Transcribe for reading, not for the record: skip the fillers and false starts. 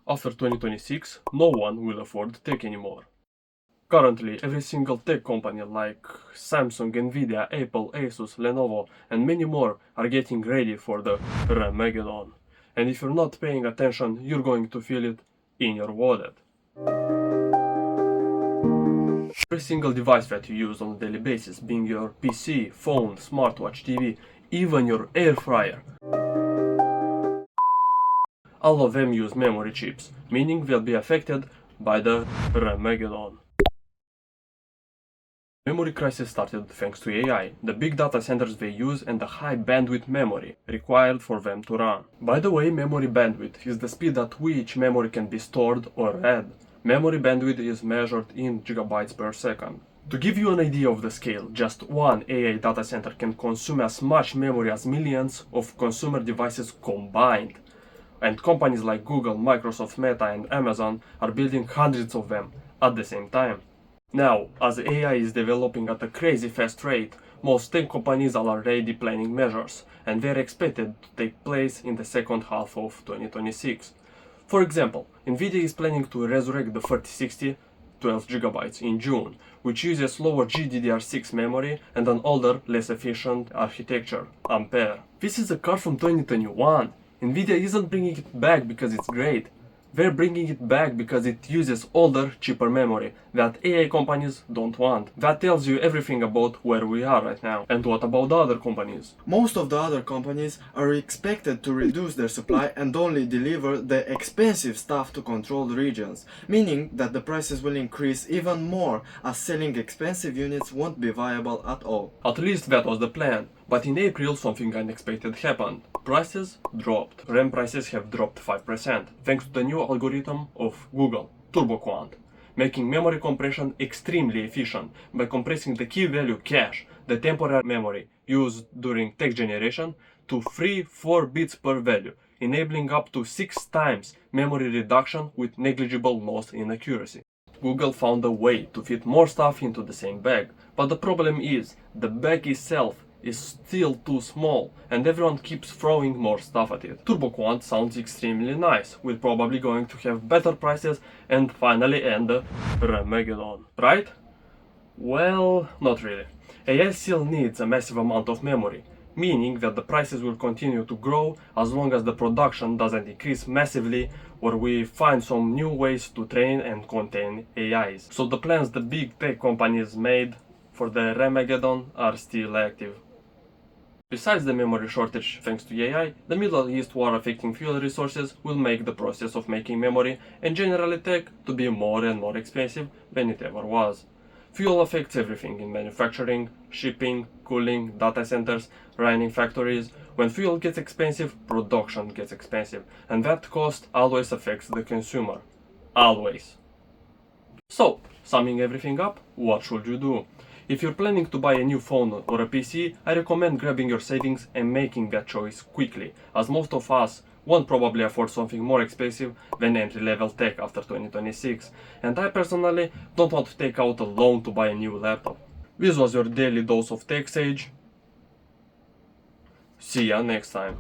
After 2026, no one will afford tech anymore. Currently, every single tech company like Samsung, Nvidia, Apple, Asus, Lenovo, and many more are getting ready for the Ramageddon. And if you're not paying attention, you're going to feel it in your wallet. Every single device that you use on a daily basis, being your PC, phone, smartwatch, TV, even your air fryer, all of them use memory chips, meaning they'll be affected by the Ramageddon. Memory crisis started thanks to AI, the big data centers they use and the high bandwidth memory required for them to run. By the way, memory bandwidth is the speed at which memory can be stored or read. Memory bandwidth is measured in gigabytes per second. To give you an idea of the scale, just one AI data center can consume as much memory as millions of consumer devices combined. And companies like Google, Microsoft, Meta and Amazon are building hundreds of them at the same time. Now, as AI is developing at a crazy fast rate, most tech companies are already planning measures, and they're expected to take place in the second half of 2026. For example, Nvidia is planning to resurrect the 3060 12GB in June, which uses lower GDDR6 memory and an older, less efficient architecture, Ampere. This is a card from 2021. Nvidia isn't bringing it back because it's great. They're bringing it back because it uses older, cheaper memory that AI companies don't want. That tells you everything about where we are right now. And what about the other companies? Most of the other companies are expected to reduce their supply and only deliver the expensive stuff to controlled regions, meaning that the prices will increase even more as selling expensive units won't be viable at all. At least that was the plan. But in April something unexpected happened. Prices dropped. RAM prices have dropped 5% thanks to the new algorithm of Google, TurboQuant, making memory compression extremely efficient by compressing the key value cache, the temporary memory used during text generation, to 3-4 bits per value, enabling up to 6 times memory reduction with negligible loss in accuracy. Google found a way to fit more stuff into the same bag, but the problem is the bag itself is still too small and everyone keeps throwing more stuff at it. TurboQuant sounds extremely nice, we're probably going to have better prices and finally end the Ramageddon, right? Well, not really. AI still needs a massive amount of memory, meaning that the prices will continue to grow as long as the production doesn't increase massively or we find some new ways to train and contain AIs. So the plans the big tech companies made for the Ramageddon are still active. Besides the memory shortage thanks to AI, the Middle East war affecting fuel resources will make the process of making memory and generally tech to be more and more expensive than it ever was. Fuel affects everything in manufacturing, shipping, cooling, data centers, running factories. When fuel gets expensive, production gets expensive, and that cost always affects the consumer. Always. So, summing everything up, what should you do? If you're planning to buy a new phone or a PC, I recommend grabbing your savings and making that choice quickly, as most of us won't probably afford something more expensive than entry-level tech after 2026, and I personally don't want to take out a loan to buy a new laptop. This was your daily dose of tech sage. See ya next time.